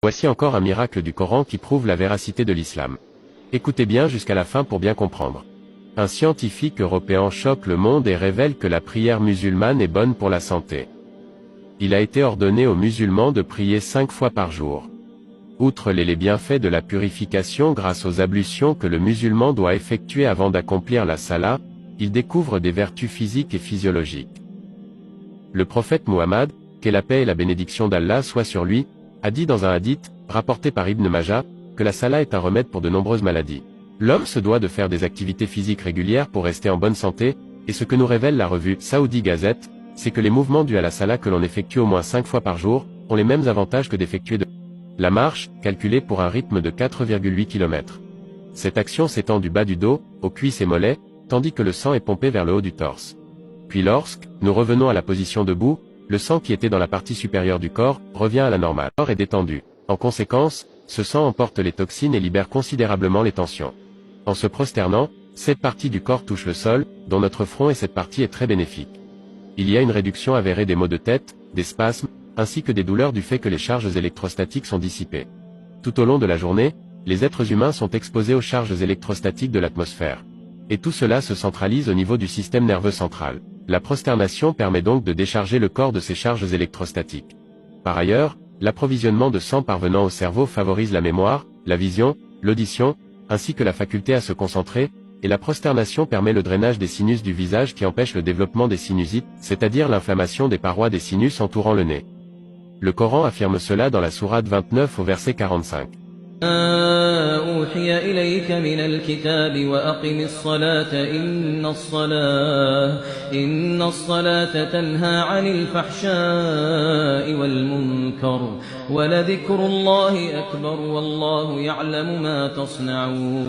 Voici encore un miracle du Coran qui prouve la véracité de l'islam. Écoutez bien jusqu'à la fin pour bien comprendre. Un scientifique européen choque le monde et révèle que la prière musulmane est bonne pour la santé. Il a été ordonné aux musulmans de prier 5 fois par jour. Outre les bienfaits de la purification grâce aux ablutions que le musulman doit effectuer avant d'accomplir la salat, il découvre des vertus physiques et physiologiques. Le prophète Muhammad, qu'est la paix et la bénédiction d'Allah soit sur lui, a dit dans un hadith, rapporté par Ibn Majah, que la salat est un remède pour de nombreuses maladies. L'homme se doit de faire des activités physiques régulières pour rester en bonne santé, et ce que nous révèle la revue Saudi Gazette, c'est que les mouvements dus à la salat que l'on effectue au moins 5 fois par jour, ont les mêmes avantages que d'effectuer la marche, calculée pour un rythme de 4,8 km. Cette action s'étend du bas du dos, aux cuisses et mollets, tandis que le sang est pompé vers le haut du torse. Puis lorsque nous revenons à la position debout, le sang qui était dans la partie supérieure du corps, revient à la normale. Le corps est détendu. En conséquence, ce sang emporte les toxines et libère considérablement les tensions. En se prosternant, cette partie du corps touche le sol, dont notre front et cette partie est très bénéfique. Il y a une réduction avérée des maux de tête, des spasmes, ainsi que des douleurs du fait que les charges électrostatiques sont dissipées. Tout au long de la journée, les êtres humains sont exposés aux charges électrostatiques de l'atmosphère. Et tout cela se centralise au niveau du système nerveux central. La prosternation permet donc de décharger le corps de ces charges électrostatiques. Par ailleurs, l'approvisionnement de sang parvenant au cerveau favorise la mémoire, la vision, l'audition, ainsi que la faculté à se concentrer, et la prosternation permet le drainage des sinus du visage qui empêche le développement des sinusites, c'est-à-dire l'inflammation des parois des sinus entourant le nez. Le Coran affirme cela dans la sourate 29 au verset 45. أوحي إليك من الكتاب وأقم الصلاة إن الصلاة تنهى عن الفحشاء والمنكر ولذكر الله أكبر والله يعلم ما تصنعون